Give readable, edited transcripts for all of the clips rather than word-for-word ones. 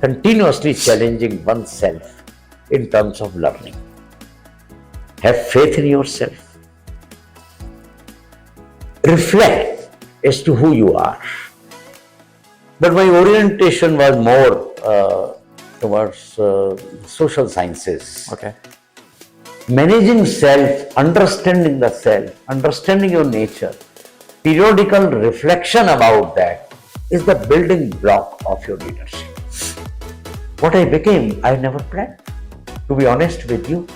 continuously challenging oneself in terms of learning. Have faith in yourself. Reflect as to who you are. But my orientation was more towards social sciences. Okay. Managing self, understanding the self, understanding your nature, periodical reflection about that is the building block of your leadership. What I became, I never planned, to be honest with you.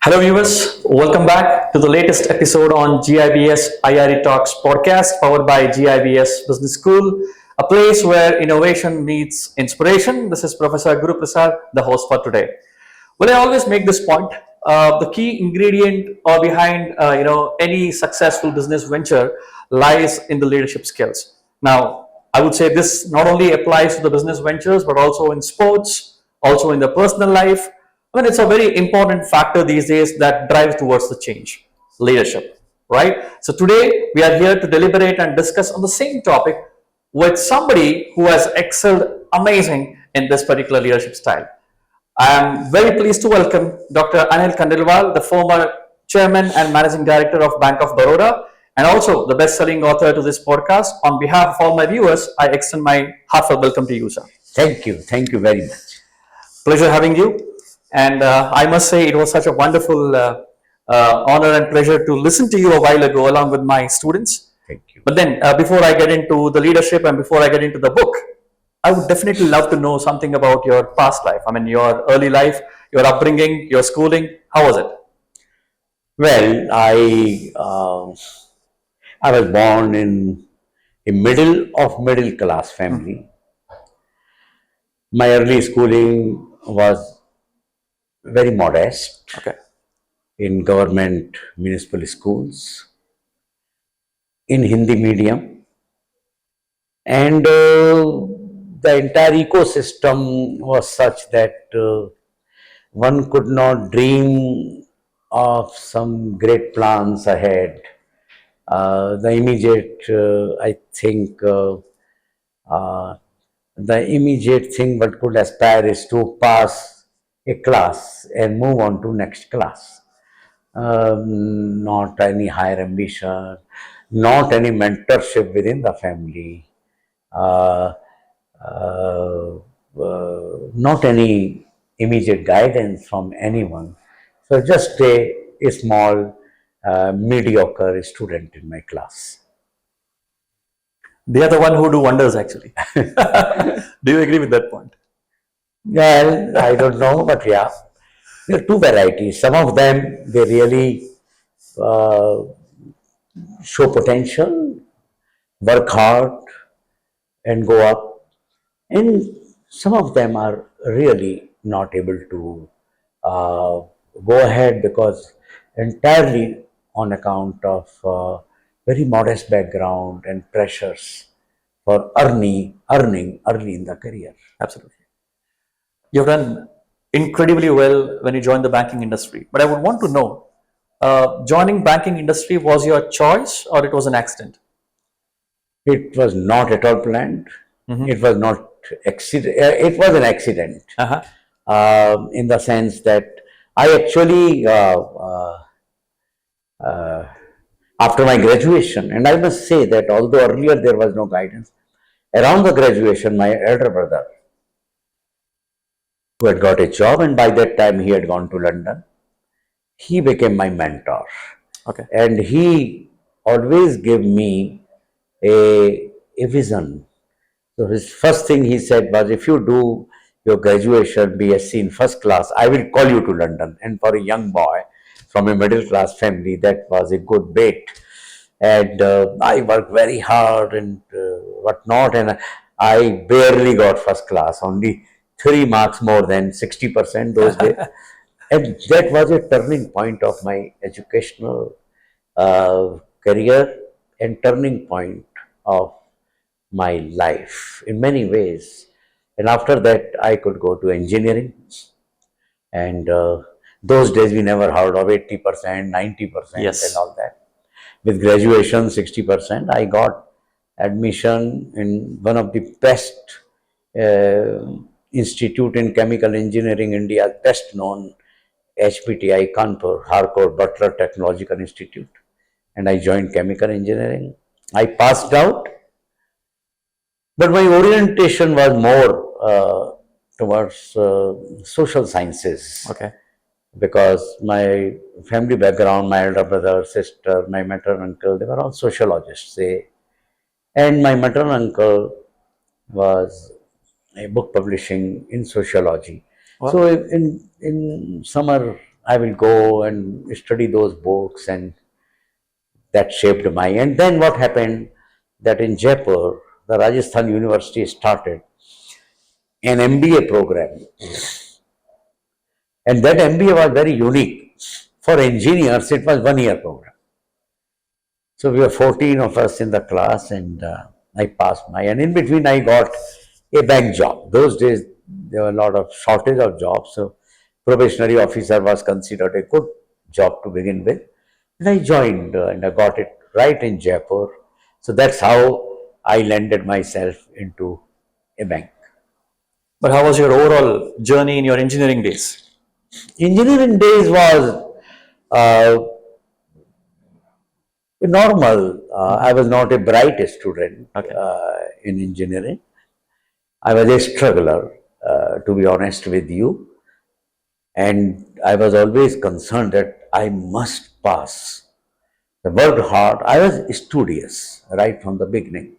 Hello viewers, welcome back to the latest episode on GIBS IRE Talks Podcast, powered by GIBS Business School, a place where innovation meets inspiration. This is Professor Guru Prasad, the host for today. Well, I always make this point. The key ingredient or behind any successful business venture lies in the leadership skills. Now, I would say this not only applies to the business ventures, but also in sports, also in the personal life. I mean, it's a very important factor these days that drives towards the change, leadership, right? So today we are here to deliberate and discuss on the same topic with somebody who has excelled amazing in this particular leadership style. I am very pleased to welcome Dr. Anil Khandelwal, the former chairman and managing director of Bank of Baroda, and also the best-selling author to this podcast. On behalf of all my viewers, I extend my heartfelt welcome to you, sir. Thank you very much. Pleasure having you. And I must say it was such a wonderful honor and pleasure to listen to you a while ago along with my students. Thank you. But then before I get into the leadership and before I get into the book, I would definitely love to know something about your past life. I mean, your early life, your upbringing, your schooling. How was it? Well, I was born in a middle class family. My early schooling was very modest. Okay. In government municipal schools, in Hindi medium, and the entire ecosystem was such that one could not dream of some great plans ahead. The immediate thing one could aspire is to pass a class and move on to next class. Not any higher ambition, not any mentorship within the family, not any immediate guidance from anyone. So just a small, mediocre student in my class. They are the one who do wonders, actually. Do you agree with that point? Well, I don't know, but yeah, there are two varieties. Some of them, they really show potential, work hard, and go up. And some of them are really not able to go ahead because entirely on account of very modest background and pressures for earning early in the career. Absolutely. You've done incredibly well when you joined the banking industry. But I would want to know, joining banking industry was your choice or it was an accident? It was not at all planned. Mm-hmm. It was not accident. It was an accident in the sense that I actually, after my graduation, and I must say that although earlier there was no guidance, around the graduation, my elder brother, who had got a job, and by that time he had gone to London, he became my mentor. Okay. And he always gave me a vision. So his first thing he said was, if you do your graduation BSc in first class, I will call you to London. And for a young boy from a middle class family, that was a good bait. And I worked very hard and whatnot, and I barely got first class, only 3 marks more than 60% those days. And that was a turning point of my educational career and turning point of my life in many ways. And after that, I could go to engineering. And Those days we never heard of 80%, 90% and Yes. all that. With graduation 60%, I got admission in one of the best institute in chemical engineering, India's best known HPTI Kanpur, Harcourt Butler Technological Institute. And I joined chemical engineering. I passed out, but my orientation was more towards social sciences Okay. because my family background, my elder brother, sister, my maternal uncle, they were all sociologists. And my maternal uncle was a book publishing in sociology. Wow. So in summer, I will go and study those books, and that shaped my. And then what happened that in Jaipur, the Rajasthan University started an MBA program, and that MBA was very unique. For engineers, it was 1 year program. So we were 14 of us in the class, and I passed my. And in between, I got a bank job. Those days, there were a lot of shortage of jobs, so probationary officer was considered a good job to begin with. And I joined, and I got it right in Jaipur. So that's how I landed myself into a bank. But how was your overall journey in your engineering days? Engineering days was uh, normal. I was not a bright student Okay. in engineering. I was a struggler, to be honest with you. And I was always concerned that I must pass. I worked hard. I was studious right from the beginning.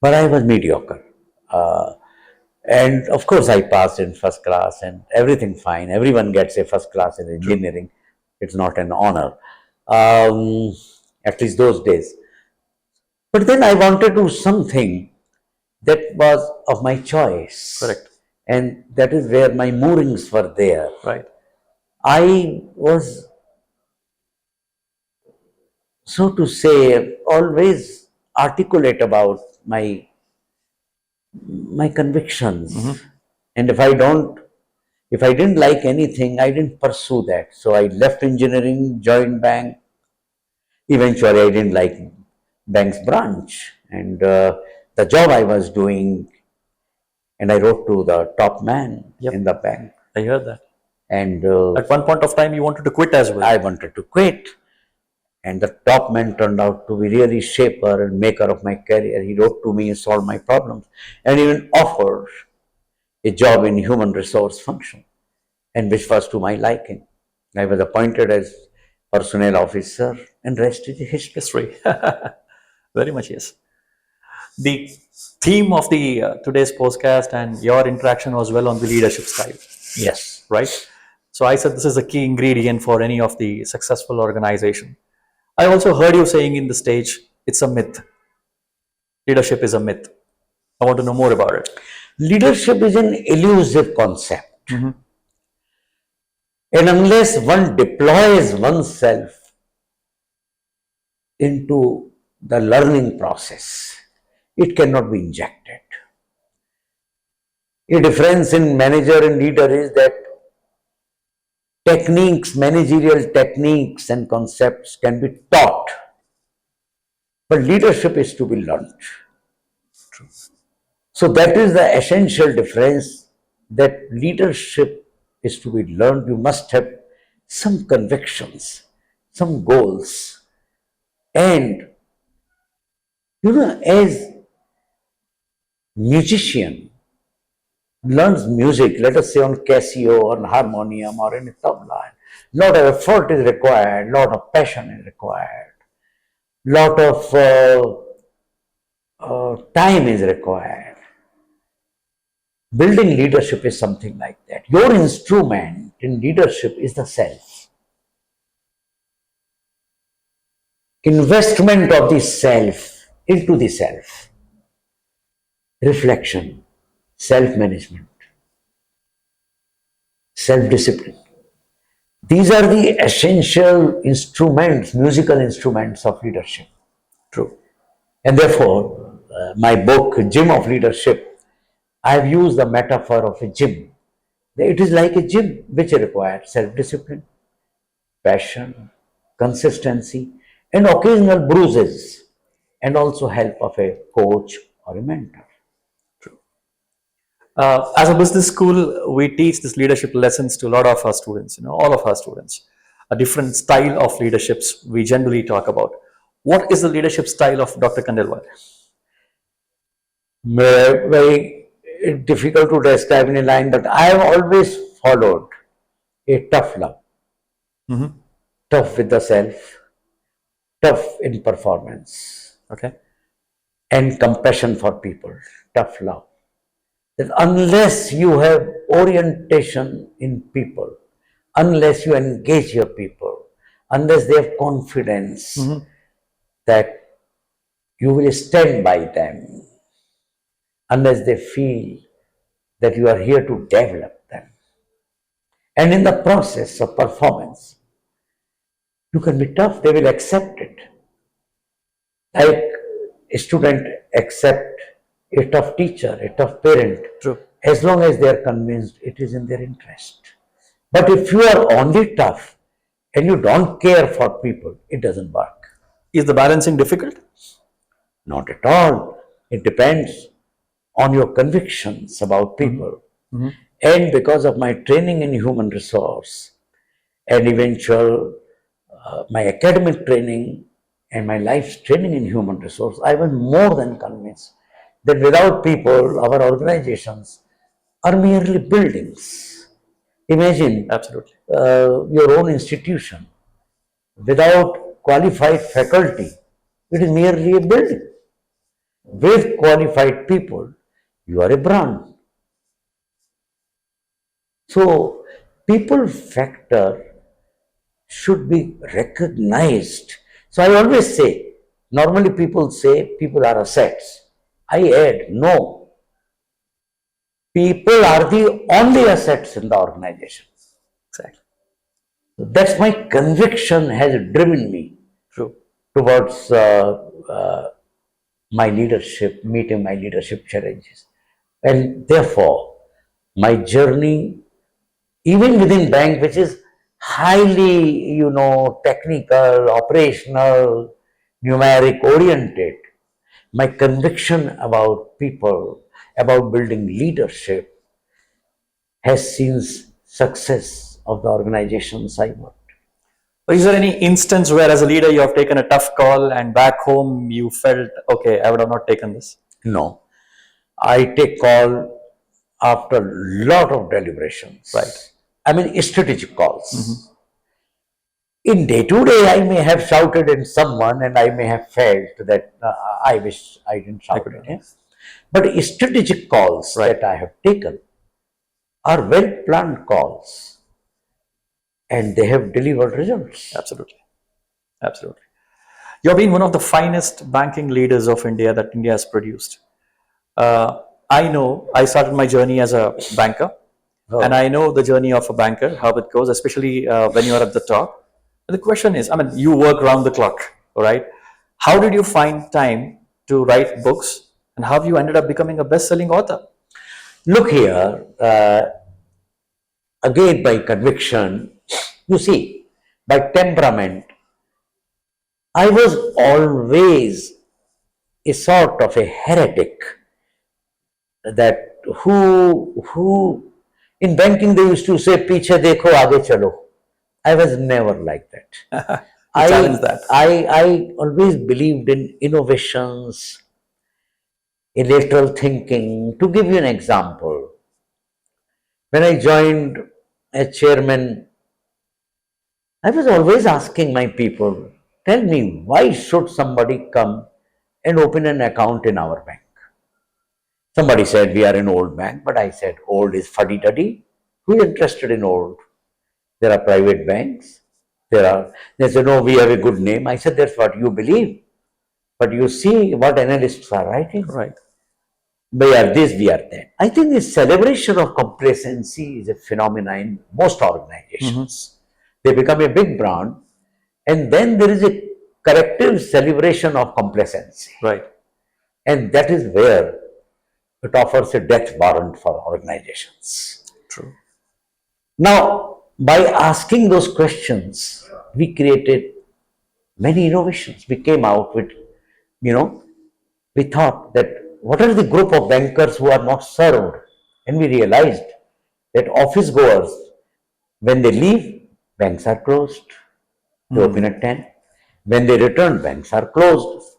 But I was mediocre. And of course, I passed in first class and everything fine. Everyone gets a first class in engineering. It's not an honor, at least those days. But then I wanted to do something that was of my choice. Correct. And that is where my moorings were there. Right. I was, so to say, always articulate about my convictions. And if I didn't like anything, I didn't pursue that. So I left engineering, joined bank. Eventually, I didn't like bank's branch and the job I was doing. And I wrote to the top man Yep. in the bank. I heard that. And At one point of time, you wanted to quit as well. I wanted to quit. And the top man turned out to be really shaper and maker of my career. He wrote to me and solved my problems and even offered a job in human resource function, and which was to my liking. I was appointed as personnel officer, and rest is history. History. Very much, yes. The theme of the today's podcast and your interaction was well on the leadership style, Yes. right? So I said this is a key ingredient for any of the successful organization. I also heard you saying in the stage, it's a myth. Leadership is a myth. I want to know more about it. Leadership is an elusive concept. Mm-hmm. And unless one deploys oneself into the learning process, it cannot be injected. A difference in manager and leader is that techniques, managerial techniques and concepts can be taught, but leadership is to be learned. True. So that is the essential difference, that leadership is to be learned. You must have some convictions, some goals. And, as musician learns music, let us say on Casio, on harmonium or in a tabla, lot of effort is required, lot of passion is required, lot of time is required. Building leadership is something like that. Your instrument in leadership is the self. Investment of the self into the self. Reflection, self-management, self-discipline. These are the essential instruments, musical instruments of leadership. True. And therefore, my book, Gym of Leadership, I have used the metaphor of a gym. It is like a gym which requires self-discipline, passion, consistency, and occasional bruises, and also help of a coach or a mentor. As a business school, we teach these leadership lessons to a lot of our students, all of our students. A different style of leaderships we generally talk about. What is the leadership style of Dr. Khandelwal? Very difficult to describe in a line, but I have always followed a tough love, tough with the self, tough in performance, Okay. and compassion for people, tough love. That unless you have orientation in people, unless you engage your people, unless they have confidence that you will stand by them, unless they feel that you are here to develop them. And in the process of performance, you can be tough, they will accept it. Like a student accept a tough teacher, a tough parent, True. as long as they are convinced it is in their interest. But if you are only tough and you don't care for people, it doesn't work. Is the balancing difficult? Not at all. It depends on your convictions about people. And because of my training in human resource and eventual my academic training and my life's training in human resource, I was more than convinced that without people, our organizations are merely buildings. Imagine Absolutely. your own institution without qualified faculty, it is merely a building. With qualified people, you are a brand. So, people factor should be recognized. So, I always say, normally people say people are assets. I add, no. People are the only assets in the organization. Exactly. That's my conviction has driven me True. towards my leadership, meeting my leadership challenges. And therefore, my journey, even within bank, which is highly, technical, operational, numeric oriented, my conviction about people, about building leadership, has seen success of the organizations I work. So is there any instance where, as a leader, you have taken a tough call and back home you felt, okay, I would have not taken this? No, I take call after a lot of deliberations. Right. I mean, strategic calls. In day to day, I may have shouted at someone and I may have felt that I wish I didn't shout at him. But strategic calls that I have taken are well planned calls and they have delivered results. Absolutely. Absolutely. You have been one of the finest banking leaders of India that India has produced. I know I started my journey as a banker, and I know the journey of a banker, how it goes, especially when you are at the top. And the question is, I mean, you work round the clock, all right? How did you find time to write books, and how have you ended up becoming a best-selling author? Look here, again by conviction, you see, by temperament, I was always a sort of a heretic that who in banking they used to say piche dekho aage chalo. I was never like that. Challenge that. I always believed in innovations, in lateral thinking. To give you an example, when I joined as chairman, I was always asking my people, tell me, why should somebody come and open an account in our bank? Somebody said, we are an old bank, but I said, old is fuddy-duddy. Who is interested in old? There are private banks. They said, no, we have a good name. I said, that's what you believe. But you see what analysts are writing. Right. We are this, we are that. I think this celebration of complacency is a phenomenon in most organizations. They become a big brand, and then there is a corrective celebration of complacency. Right. And that is where it offers a death warrant for organizations. True. Now, by asking those questions, we created many innovations. We came out with, you know, we thought that what are the group of bankers who are not served? And we realized that office goers, when they leave, banks are closed. They open at 10. When they return, banks are closed.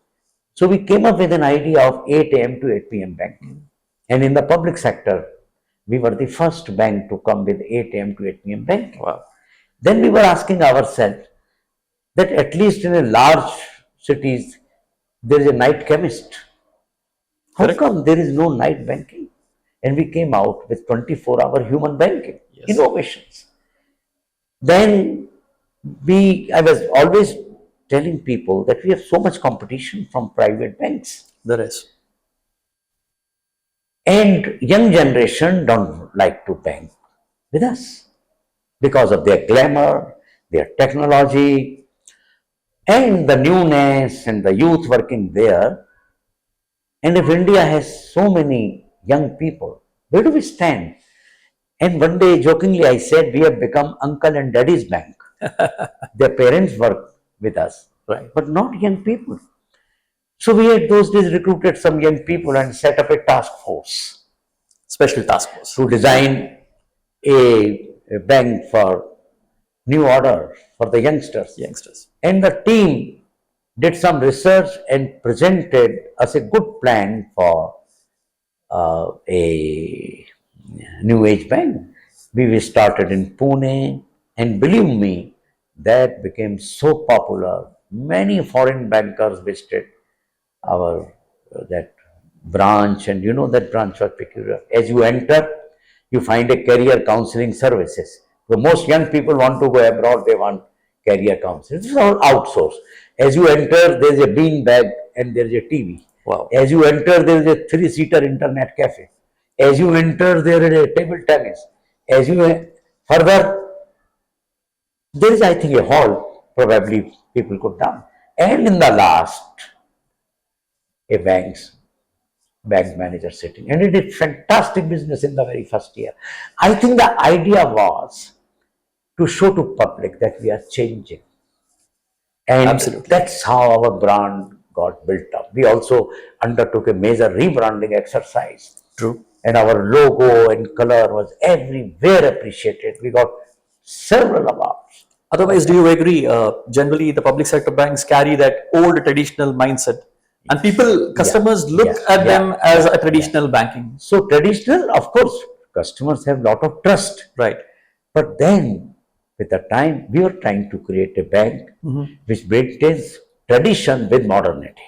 So we came up with an idea of 8 a.m. to 8 p.m. banking. And in the public sector, we were the first bank to come with 8 a.m. to 8 p.m. banking. Wow. Then we were asking ourselves that at least in a large cities, there is a night chemist. How Correct. come there is no night banking? And we came out with 24-hour human banking Yes. innovations. Then I was always telling people that we have so much competition from private banks. There is. And young generation don't like to bank with us because of their glamour, their technology, and the newness and the youth working there. And if India has so many young people, where do we stand? And one day, jokingly, I said, we have become uncle and daddy's bank. Their parents work with us, Right. but not young people. So we had those days recruited some young people and set up a task force Special task force. to design a bank for new order for the youngsters. Youngsters. And the team did some research and presented us a good plan for a new age bank. We started in Pune, and believe me, that became so popular. Many foreign bankers visited our that branch, and you know that branch was peculiar. As you enter, you find a career counseling services. So most young people want to go abroad, they want career counseling. This is all outsourced. As you enter, there is a bean bag and there is a TV. Wow. As you enter, there is a 3-seater internet cafe. As you enter, there is a table tennis. As you further, there is, I think, a hall. Probably people could down. And in the last, a bank manager sitting, and he did fantastic business in the very first year. I think the idea was to show to public that we are changing, and Absolutely. that's how our brand got built up. We also undertook a major rebranding exercise, True. and our logo and color was everywhere appreciated. We got several awards. Otherwise, do you agree? Generally, the public sector banks carry that old traditional mindset, and customers look at them as a traditional banking. So traditional, of course, customers have lot of trust. Right. But then, with the time, we were trying to create a bank which maintains tradition with modernity.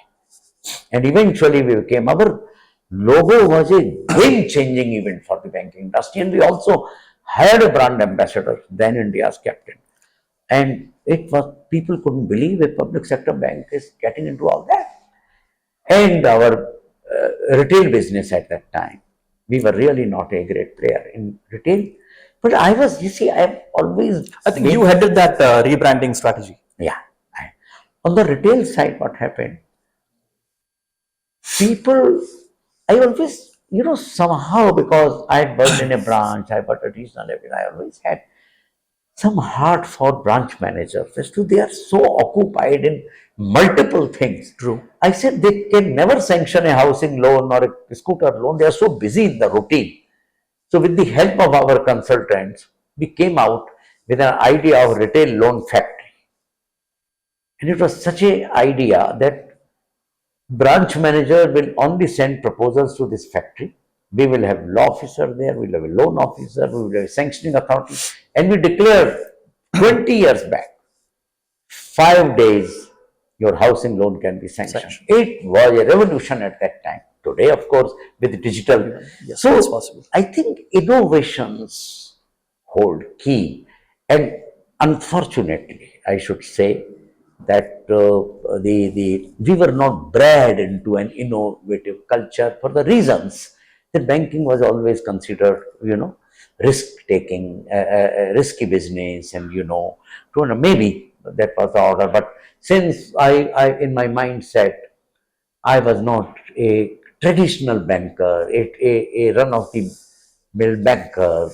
And eventually, we became, our logo was a game-changing event for the banking industry. And we also hired a brand ambassador, then India's captain. And it was, people couldn't believe a public sector bank is getting into all that. And our retail business at that time, we were really not a great player in retail. But I was, you see, I have always. I think you headed that rebranding strategy. Yeah. On the retail side, what happened? People, I always, somehow, because I had worked in a branch, I worked at regional level, I always had some heart for branch managers. As to they are so occupied in multiple things. True. I said they can never sanction a housing loan or a scooter loan. They are so busy in the routine. So with the help of our consultants, we came out with an idea of retail loan factory. And it was such an idea that branch manager will only send proposals to this factory. We will have law officer there, we will have a loan officer, we will have a sanctioning authority. And we declared 20 years back, 5 days, your housing loan can be sanctioned. It was a revolution at that time. Today, of course, with digital. Yes, so it's possible. I think innovations hold key. And unfortunately, I should say that we were not bred into an innovative culture for the reasons that banking was always considered, risk-taking, risky business, and maybe that was the order. But since I in my mindset, I was not a traditional banker, a run of the mill banker,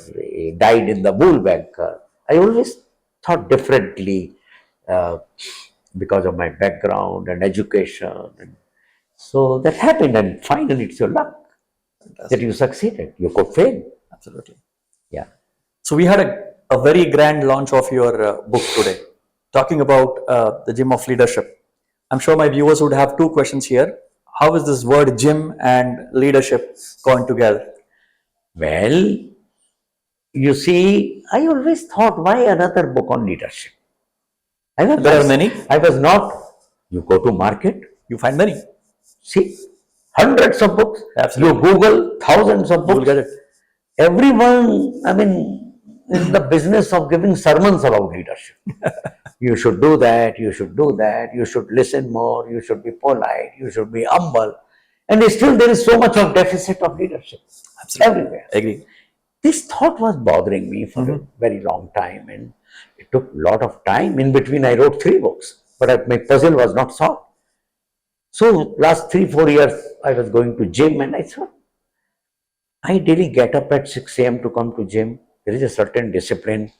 died in the bull banker. I always thought differently uh, because of my background and education. And so that happened, and finally it's your luck that you succeeded. You could fail. Absolutely. Yeah. So we had a very grand launch of your book today, talking about the gym of leadership. I'm sure my viewers would have two questions here. How is this word gym and leadership going together? Well, you see, I always thought, why another book on leadership? There are many. I was not. You go to market, You find many. see hundreds of books. Absolutely. You Google thousands of You will books. get it. Everyone, I mean, in the business of giving sermons about leadership. You should do that, you should do that, you should listen more, you should be polite, you should be humble. And still there is so much of deficit of leadership Absolutely. everywhere. Agree. This thought was bothering me for a very long time, and it took a lot of time. In between, I wrote 3 books, but my puzzle was not solved. So last 3-4 years, I was going to gym, and I thought, I daily get up at 6 a.m. to come to gym. There is a certain discipline.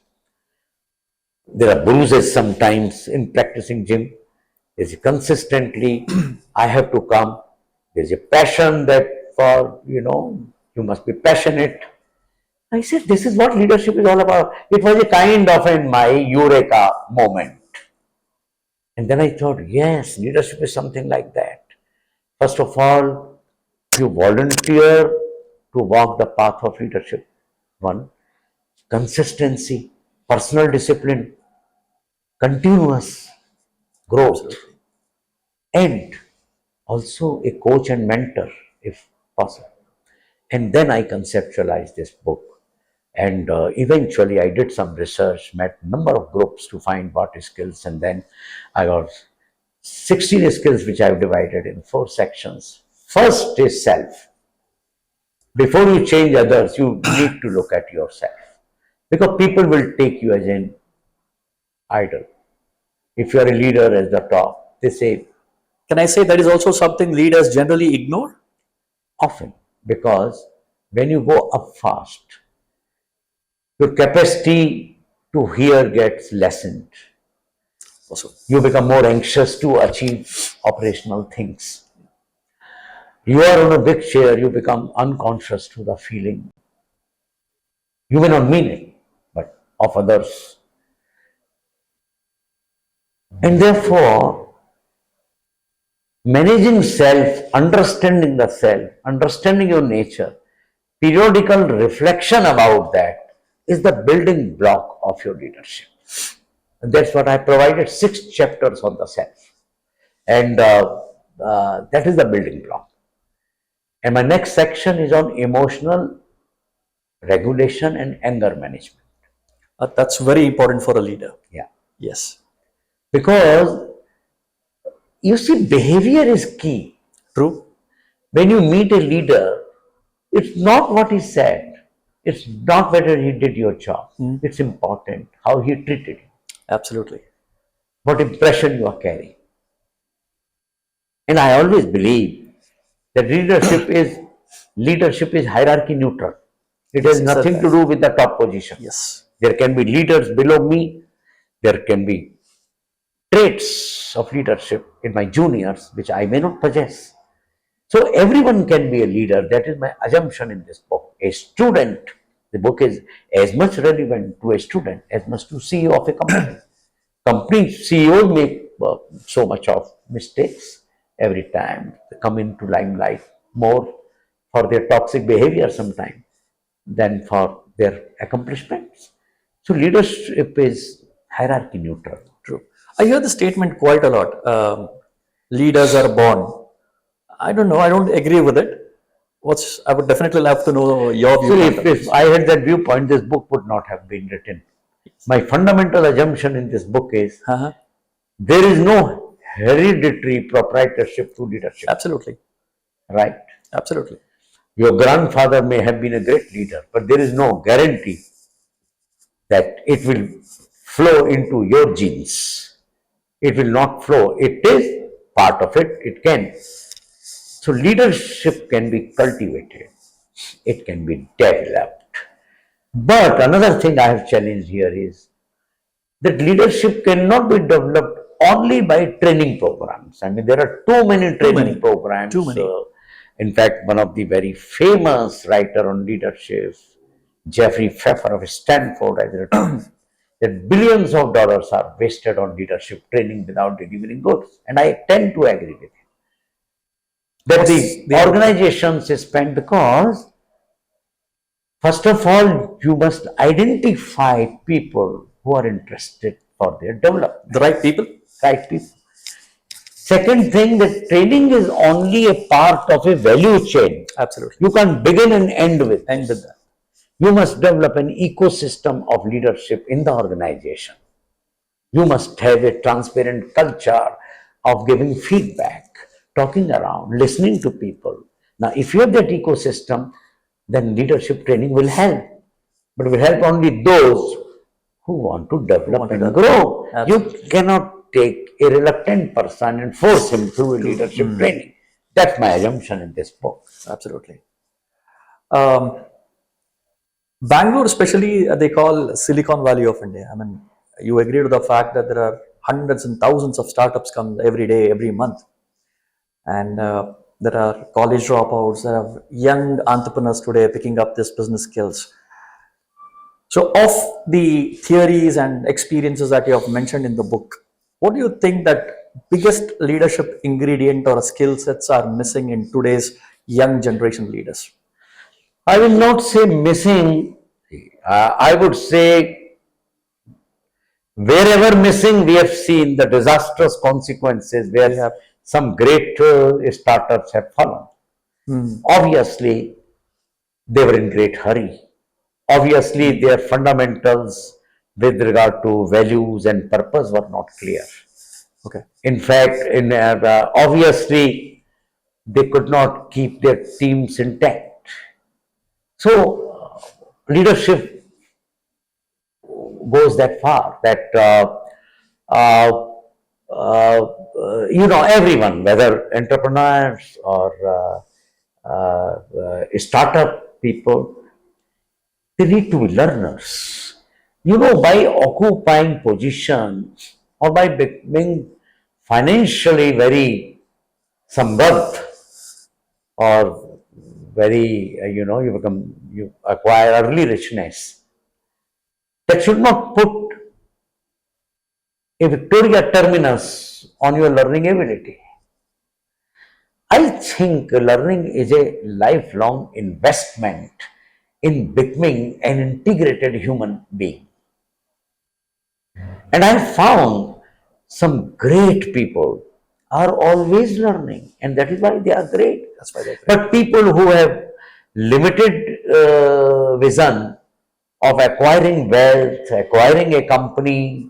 There are bruises sometimes in practicing gym. There's consistently, I have to come. There's a passion that you must be passionate. I said, this is what leadership is all about. It was a kind of in my eureka moment. And then I thought, yes, leadership is something like that. First of all, you volunteer to walk the path of leadership. One, consistency, personal discipline, continuous growth, and also a coach and mentor if possible. And then I conceptualized this book. And eventually I did some research, met a number of groups to find what skills, and then I got 16 skills which I've divided in 4 sections. First is self. Before you change others, you need to look at yourself. Because people will take you as an idol. If you are a leader at the top, they say, Can I say that is also something leaders generally ignore? often, because when you go up fast, your capacity to hear gets lessened. Also, You become more anxious to achieve operational things. You are on a big chair, you become unconscious to the feeling. You may not mean it, but of others. And therefore, managing self, understanding your nature, periodical reflection about that is the building block of your leadership. And that's what I provided 6 chapters on the self. And that is the building block. And my next section is on emotional regulation and anger management. that's very important for a leader. Yeah. Yes. Because you see, behavior is key. True. When you meet a leader, it's not what he said. It's not whether he did your job. It's important how he treated you, Absolutely. what impression you are carrying. And I always believe that leadership is hierarchy neutral. It has nothing to do with the top position. Yes. There can be leaders below me. There can be traits of leadership in my juniors which I may not possess. So everyone can be a leader. That is my assumption in this book. A student, the book is as much relevant to a student as much to CEO of a company. Company CEOs make so much of mistakes every time. They come into limelight more for their toxic behavior sometimes than for their accomplishments. So leadership is hierarchy neutral. True. I hear the statement quite a lot. Leaders are born. I don't know. I don't agree with it. I would definitely love to know your So viewpoint. if I had that viewpoint, this book would not have been written. My fundamental assumption in this book is Uh-huh. there is no hereditary proprietorship to leadership, Absolutely. right? Absolutely. Your grandfather may have been a great leader, but there is no guarantee that it will flow into your genes. It will not flow. It is part of it. It can. So leadership can be cultivated. It can be developed. But another thing I have challenged here is that leadership cannot be developed only by training programs. I mean, there are too many Too training many, too programs. many. In fact, one of the very famous writer on leadership, Jeffrey Pfeffer of Stanford, has written that billions of dollars are wasted on leadership training without delivering goods. And I tend to agree with him. That What's the the outcome? organizations spend because, first of all, you must identify people who are interested for their development, The right people? right people. Second thing, that training is only a part of a value chain. Absolutely. You can't begin and end with End this. with that. You must develop an ecosystem of leadership in the organization. You must have a transparent culture of giving feedback, talking around, listening to people. Now, if you have that ecosystem, then leadership training will help. But it will help only those who want to develop and grow. Absolutely. You cannot take a reluctant person and force him through a leadership training. That's my assumption in this book. Absolutely. Um, Bangalore, especially, they call Silicon Valley of India. I mean, you agree to the fact that there are hundreds and thousands of startups come every day, every month, and there are college dropouts. There are young entrepreneurs today picking up this business skills. So, of the theories and experiences that you have mentioned in the book, what do you think that biggest leadership ingredient or skill sets are missing in today's young generation leaders? I will not say missing. I would say wherever missing, we have seen the disastrous consequences where have some great startups have fallen. Obviously, they were in great hurry. Obviously, their fundamentals with regard to values and purpose were not clear. Okay. In fact, obviously, they could not keep their teams intact. So, leadership goes that far that uh, everyone, whether entrepreneurs or startup people, they need to be learners. By occupying positions or by being financially very samvardh or very, you acquire early richness. That should not put a Victoria terminus on your learning ability. I think learning is a lifelong investment in becoming an integrated human being. And I found some great people are always learning, and that is why they are great. That's why they're great. But people who have limited vision of acquiring wealth, acquiring a company,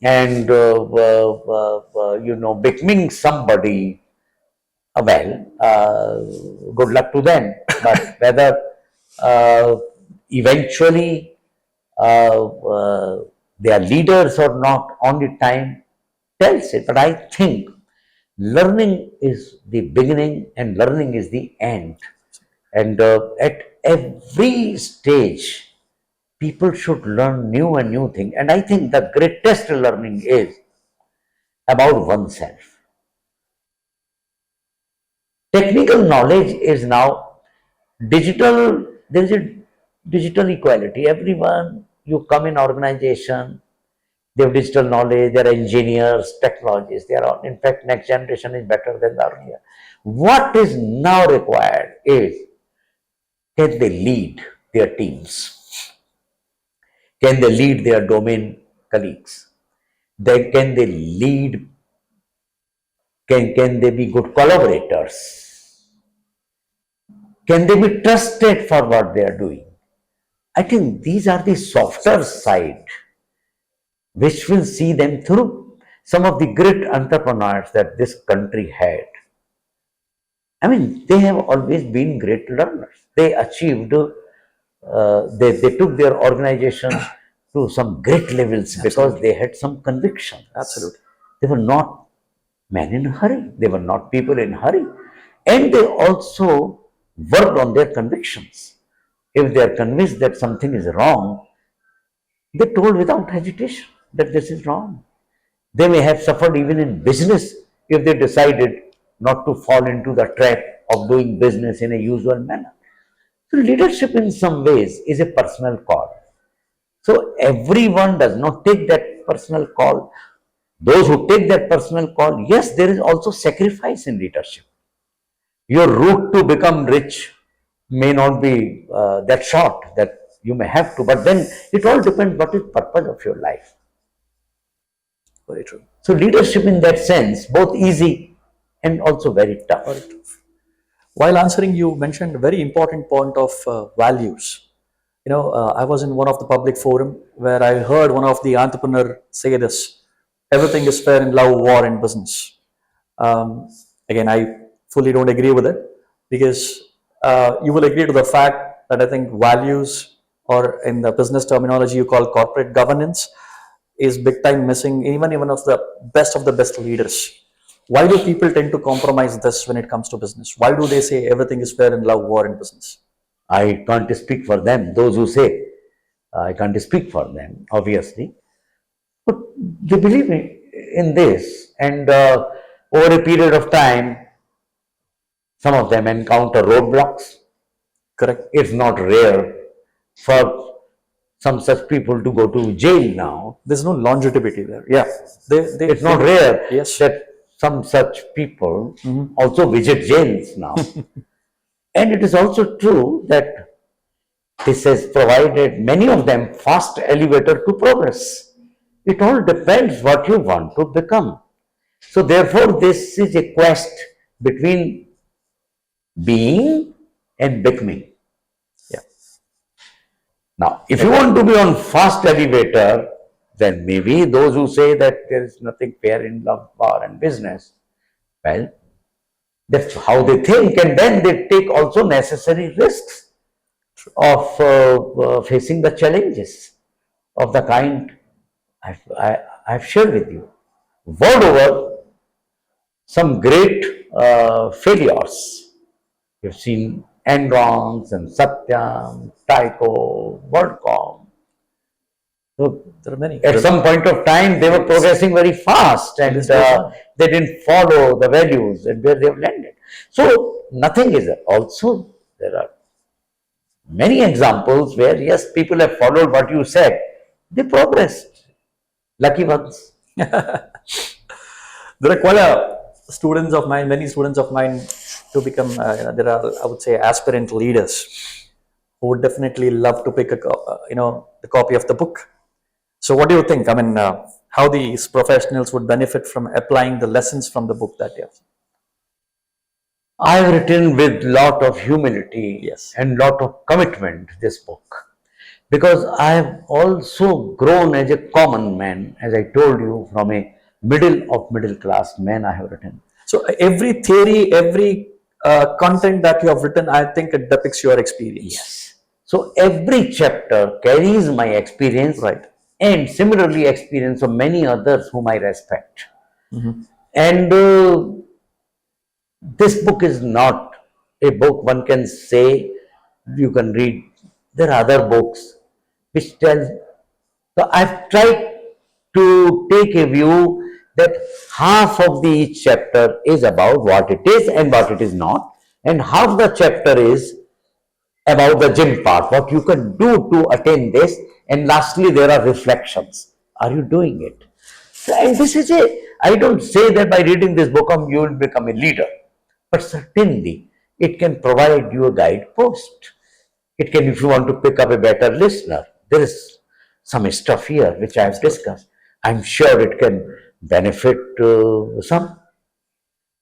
and becoming somebody, good luck to them. But whether uh, eventually they are leaders or not, only time tells it. But I think learning is the beginning and learning is the end. And at every stage, people should learn new and new things. And I think the greatest learning is about oneself. Technical knowledge is now digital. There is a digital equality. Everyone, you come in organization, they have digital knowledge, they are engineers, technologists, they are all, in fact, next generation is better than the earlier. What is now required is, can they lead their teams? Can they lead their domain colleagues? Can they lead, can they be good collaborators? Can they be trusted for what they are doing? I think these are the softer side which will see them through. Some of the great entrepreneurs that this country had, I mean, they have always been great learners. They achieved, they took their organization to some great levels because they had some convictions. Absolutely. They were not men in a hurry. They were not people in a hurry. And they also worked on their convictions. If they are convinced that something is wrong, they told without hesitation that this is wrong. They may have suffered even in business if they decided not to fall into the trap of doing business in a usual manner. So, leadership in some ways is a personal call. So, everyone does not take that personal call. Those who take that personal call, yes, there is also sacrifice in leadership. Your route to become rich may not be that short that you may have to, but then it all depends what is purpose of your life. Very true. So leadership in that sense, both easy and also very tough. Very true. While answering, you mentioned a very important point of values. I was in one of the public forum where I heard one of the entrepreneur say this: everything is fair in love, war, and business. Um, Again, I fully don't agree with it, because you will agree to the fact that I think values, or in the business terminology you call corporate governance, is big time missing even of the best leaders. Why do people tend to compromise this when it comes to business? Why do they say everything is fair in love, war, and business? I can't speak for them, those who say, I can't speak for them, obviously. But they believe in this, and over a period of time, some of them encounter roadblocks. Correct. It's not rare for some such people to go to jail now. There's no longevity there. Yeah, It's not rare Yes. that some such people also visit jails now. And it is also true that this has provided many of them fast elevator to progress. It all depends what you want to become. So therefore, this is a quest between being and becoming. Yeah. Now, if you want to be on fast elevator, then maybe those who say that there is nothing fair in love, war, and business, well, that's how they think, and then they take also necessary risks of facing the challenges of the kind I've shared with you. Moreover, some great failures. You've seen Enrons and Satyam, Tyco, WorldCom. So There are many. at some point of time, they were progressing very fast, and they didn't follow the values and where they've landed. So nothing is there. Also, there are many examples where, yes, people have followed what you said. They progressed. Lucky ones. There are quite many students of mine to become, there are, I would say, aspirant leaders who would definitely love to pick the copy of the book. So what do you think? I mean, how these professionals would benefit from applying the lessons from the book that you have? I've written with lot of humility Yes. and lot of commitment this book, because I have also grown as a common man, as I told you, from a middle class man I have written. So every theory, every content that you have written, I think it depicts your experience. Yes. So every chapter carries my experience, Right. and similarly experience of many others whom I respect. And this book is not a book one can say you can read. There are other books which tell. So I've tried to take a view that half of the each chapter is about what it is and what it is not, and half the chapter is about the gym part, what you can do to attain this, and lastly there are reflections. Are you doing it? So, and this is I don't say that by reading this book you will become a leader, but certainly it can provide you a guidepost. It can, if you want to pick up a better listener, there is some stuff here which I have discussed. I'm sure it can benefit some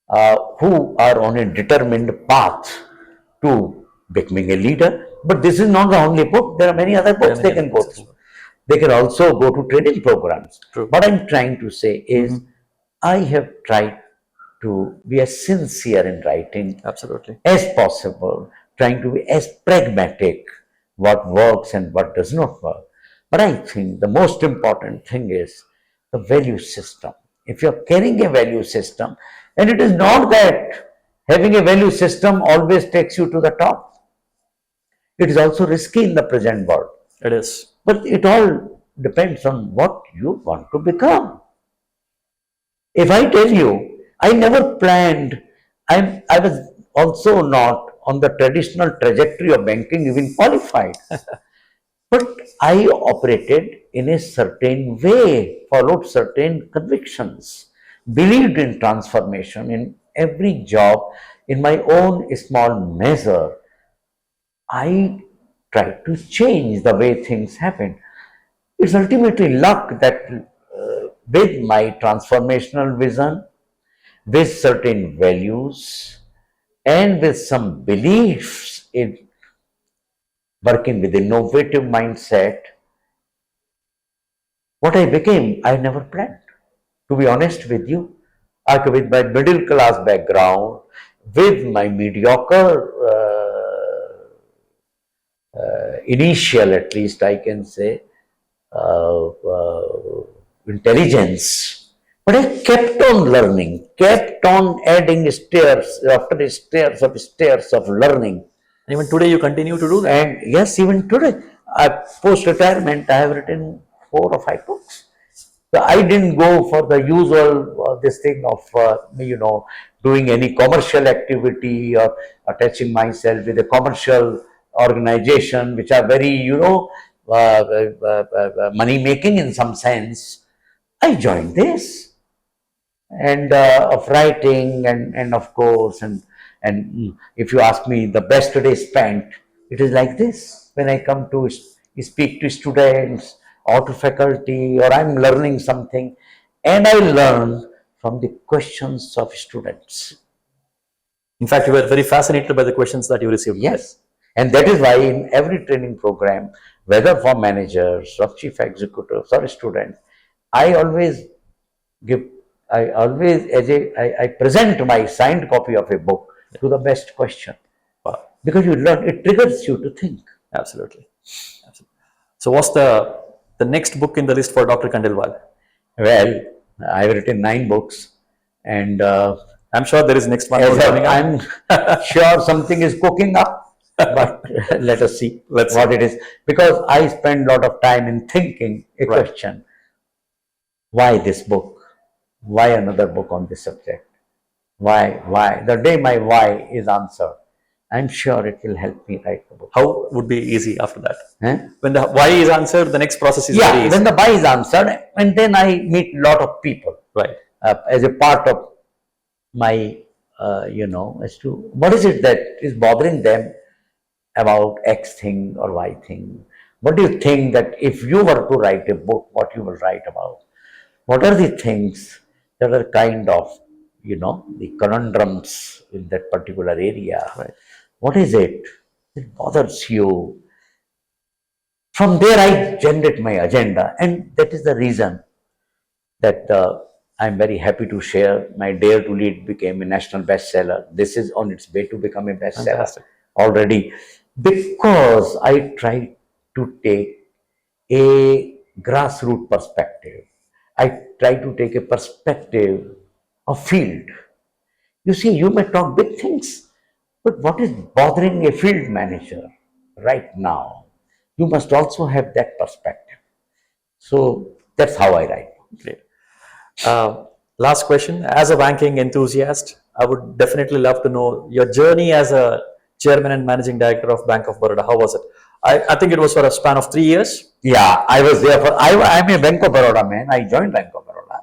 who are on a determined path to becoming a leader. But this is not the only book. There are many other books they can go through. They can also go to training programs. True. What I'm trying to say is, I have tried to be as sincere in writing Absolutely. as possible, trying to be as pragmatic, what works and what does not work. But I think the most important thing is the value system. If you're carrying a value system, and it is not that having a value system always takes you to the top. It is also risky in the present world. It is. But it all depends on what you want to become. If I tell you, I never planned, I was also not on the traditional trajectory of banking, even qualified. But I operated in a certain way, followed certain convictions, believed in transformation in every job in my own small measure. I tried to change the way things happen. It's ultimately luck that with my transformational vision, with certain values, and with some beliefs in working with innovative mindset, what I became, I never planned. To be honest with you, with my middle class background, with my mediocre initial, at least I can say, intelligence. But I kept on learning, kept on adding stairs after stairs of learning. And even today, you continue to do that. And yes, even today, post retirement, I have written 4 or 5 books. So I didn't go for the usual this thing of doing any commercial activity or attaching myself with a commercial organization, which are very money making in some sense. I joined this, and of writing, and of course, and if you ask me the best day spent, it is like this: when I come to speak to students or to faculty, or I'm learning something, and I learn from the questions of students. In fact, you were very fascinated by the questions that you received. Yes, and that is why in every training program, whether for managers or chief executives or students, I always give, I present my signed copy of a book to the best question. Wow. Because you learn, it triggers you to think. Absolutely. Absolutely. So what's the next book in the list for Dr. Khandelwal? Well, I've written 9 books, and I'm sure there is next one coming up. I'm sure something is cooking up, but let us see what it is. Because I spend a lot of time in thinking a question. Why this book? Why another book on this subject? Why? The day my why is answered, I'm sure it will help me write the book. How would be easy after that? Eh? When the why is answered, the next process is very easy. When the why is answered, and then I meet a lot of people. Right. As a part of my, as to what is it that is bothering them about X thing or Y thing. What do you think that if you were to write a book, what you will write about? What are the things that are kind of, the conundrums in that particular area? Right. What is it that bothers you? From there, I generate my agenda, and that is the reason that I'm very happy to share. My Dare to Lead became a national bestseller. This is on its way to become a bestseller already, because I try to take a grassroots perspective. I try to take a perspective of field. You see, you may talk big things, but what is bothering a field manager right now? You must also have that perspective. So that's how I write. Great. Last question. As a banking enthusiast, I would definitely love to know your journey as a chairman and managing director of Bank of Baroda. How was it? I think it was for a span of 3 years. Yeah, I was there for, I'm a Bank of Baroda man. I joined Bank of Baroda.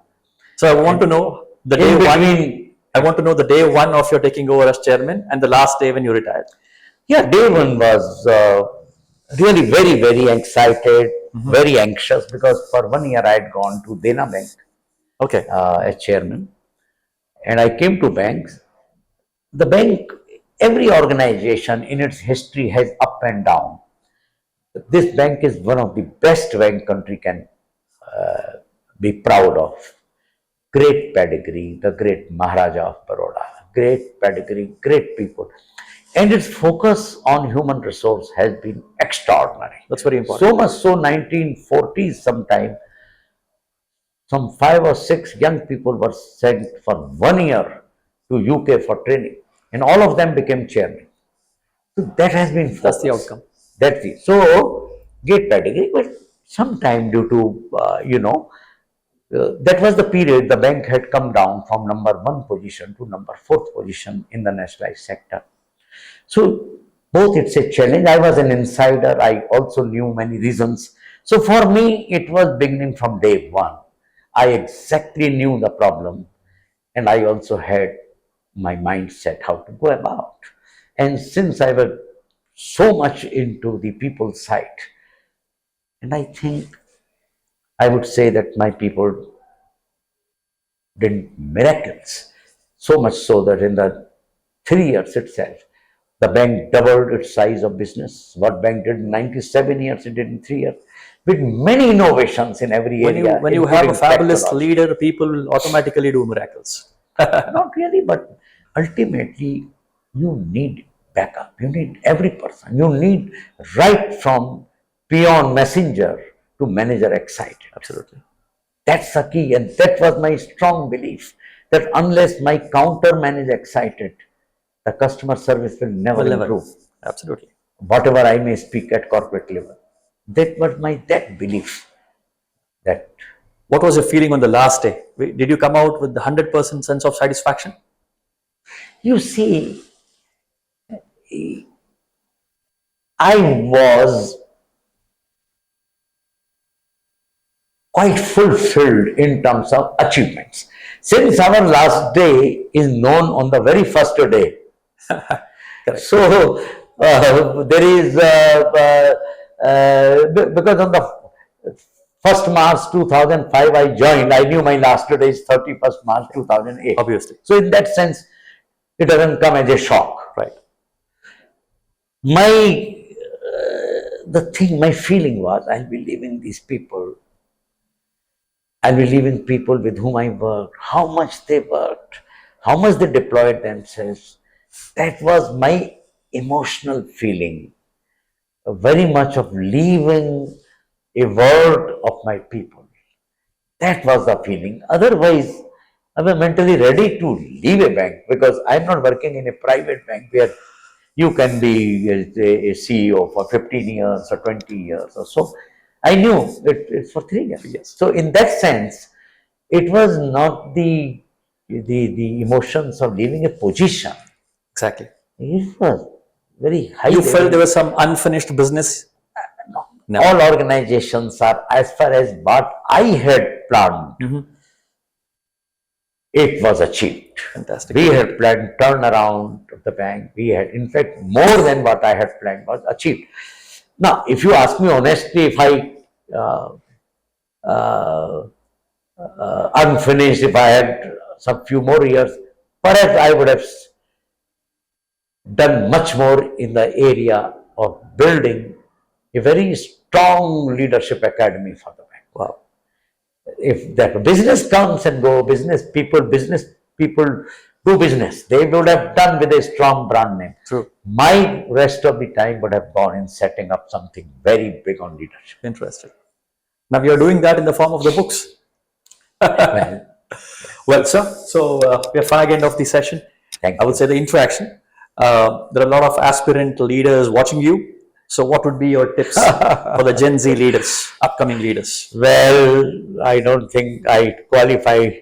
So I want to know the day one. I want to know the day one of your taking over as chairman and the last day when you retired. Yeah, day one was really very, very excited, very anxious, because for 1 year I had gone to Dena Bank as chairman, and I came to banks. The bank, every organization in its history has up and down. This bank is one of the best bank country can be proud of. Great pedigree, the great Maharaja of Baroda, great pedigree, great people. And its focus on human resource has been extraordinary. That's very important. So much so, 1940s sometime, some 5 or 6 young people were sent for 1 year to UK for training, and all of them became chairman. So that has been focus. That's the outcome. That's it. So, get pedigree, but sometime due to, that was the period the bank had come down from number one position to number fourth position in the nationalized sector. So both it's a challenge. I was an insider. I also knew many reasons. So for me, it was beginning from day one. I exactly knew the problem, and I also had my mindset how to go about. And since I was so much into the people side, and I think I would say that my people did miracles. So much so that in the 3 years itself, the bank doubled its size of business. What bank did in 97 years, it did in 3 years, with many innovations in every area, When you have a including fabulous technology. leader, people will automatically do miracles. Not really, but ultimately, you need backup. You need every person. You need right from peon messenger to manager excited. Absolutely. That's the key, and that was my strong belief that unless my counter man is excited, the customer service will never Will never. improve. Absolutely. Whatever I may speak at corporate level, that was my that belief. That What was your feeling on the last day? Did you come out with the 100% sense of satisfaction? you see, I was quite fulfilled in terms of achievements. Since our last day is known on the very first day, Correct. so there is because on the 1st March 2005 I joined. I knew my last day is 31st March 2008. Obviously. So in that sense, it doesn't come as a shock. Right. My feeling was I'll be leaving these people. I'll be leaving people with whom I worked, how much they worked, how much they deployed themselves. That was my emotional feeling, very much of leaving a world of my people. That was the feeling. Otherwise, I was mentally ready to leave a bank because I'm not working in a private bank where you can be a CEO for 15 years or 20 years or so. I knew it's for 3 years. Yes. So in that sense, it was not the emotions of leaving a position. Exactly. It was very high. You felt there was some unfinished business? No. All organizations are as far as what I had planned. It was achieved. Fantastic. We had planned turnaround of the bank. We had, in fact, more than what I had planned was achieved. Now, if you ask me honestly, if I unfinished, if I had some few more years, perhaps I would have done much more in the area of building a very strong leadership academy for the bank. Wow. If that business comes and go, business people do business. They would have done with a strong brand name. True. My rest of the time would have gone in setting up something very big on leadership. Interesting. Now you're doing that in the form of the books. Well, sir, so we are far end of the session. Thank I would say the interaction. There are a lot of aspirant leaders watching you. So what would be your tips for the Gen Z leaders, upcoming leaders? Well, I don't think I qualify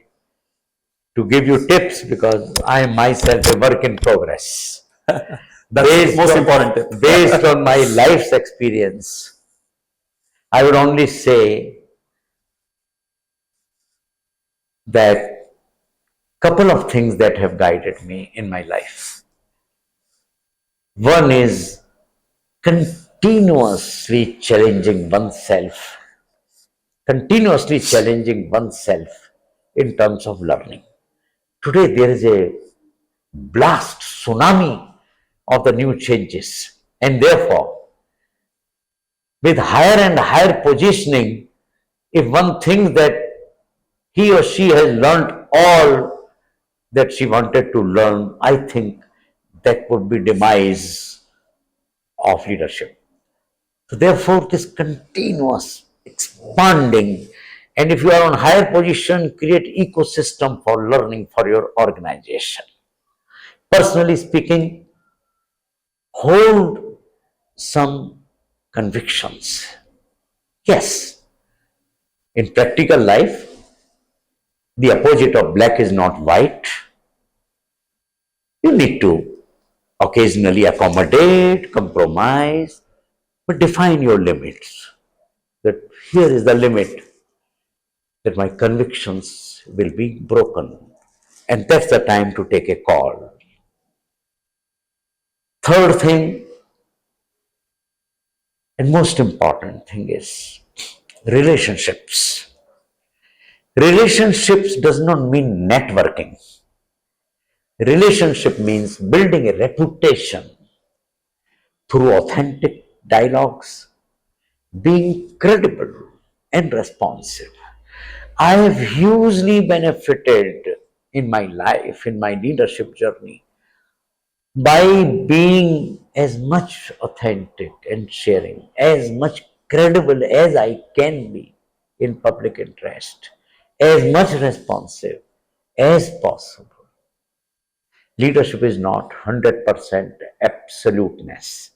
to give you tips because I am myself a work in progress. That's the most important tip. Based on my life's experience, I would only say that couple of things that have guided me in my life. One is continuously challenging oneself in terms of learning. Today there is a blast tsunami of the new changes, and therefore with higher and higher positioning, if one thinks that he or she has learned all that she wanted to learn, I think that would be demise of leadership. So therefore, this continuous expanding, and if you are on higher position, create ecosystem for learning for your organization. Personally speaking, hold some convictions. Yes, in practical life, the opposite of black is not white. You need to occasionally accommodate, compromise, but define your limits. That here is the limit that my convictions will be broken. And that's the time to take a call. Third thing, and most important thing is relationships. Relationships does not mean networking. Relationship means building a reputation through authentic dialogues, being credible and responsive. I have hugely benefited in my life, in my leadership journey, by being as much authentic and sharing, as much credible as I can be in public interest, as much responsive as possible. Leadership is not 100% absoluteness.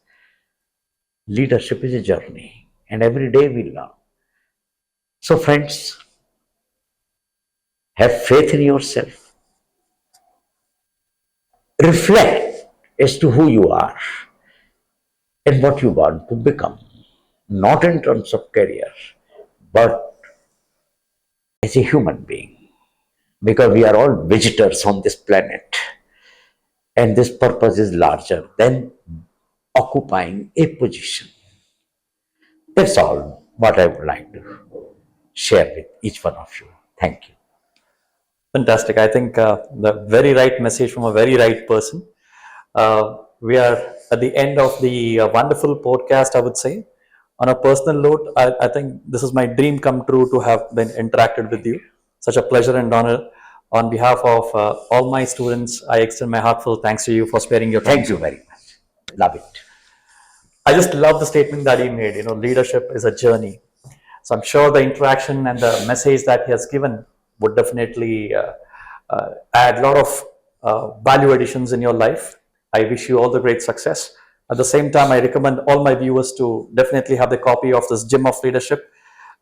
Leadership is a journey, and every day we learn. So, friends, have faith in yourself. Reflect as to who you are and what you want to become, not in terms of career, but as a human being, because we are all visitors on this planet, and this purpose is larger than occupying a position. That's all what I would like to share with each one of you. Thank you. Fantastic. I think the very right message from a very right person. We are at the end of the wonderful podcast, I would say. On a personal note, I think this is my dream come true to have been interacted with you. Such a pleasure and honor. On behalf of all my students, I extend my heartfelt thanks to you for sparing your time. Thank you very much. Love it. I just love the statement that he made. Leadership is a journey. So I'm sure the interaction and the message that he has given would definitely add a lot of value additions in your life. I wish you all the great success. At the same time, I recommend all my viewers to definitely have the copy of this Gym of Leadership.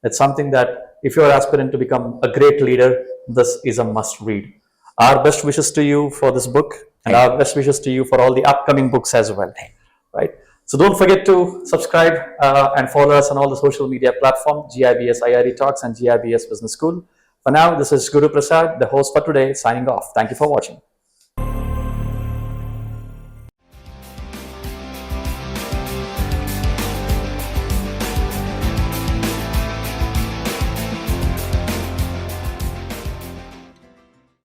It's something that if you're aspiring to become a great leader, this is a must read. Our best wishes to you for this book, and our best wishes to you for all the upcoming books as well. Right? So don't forget to subscribe and follow us on all the social media platforms, GIBS IRE Talks and GIBS Business School. For now, this is Guru Prasad, the host for today, signing off. Thank you for watching.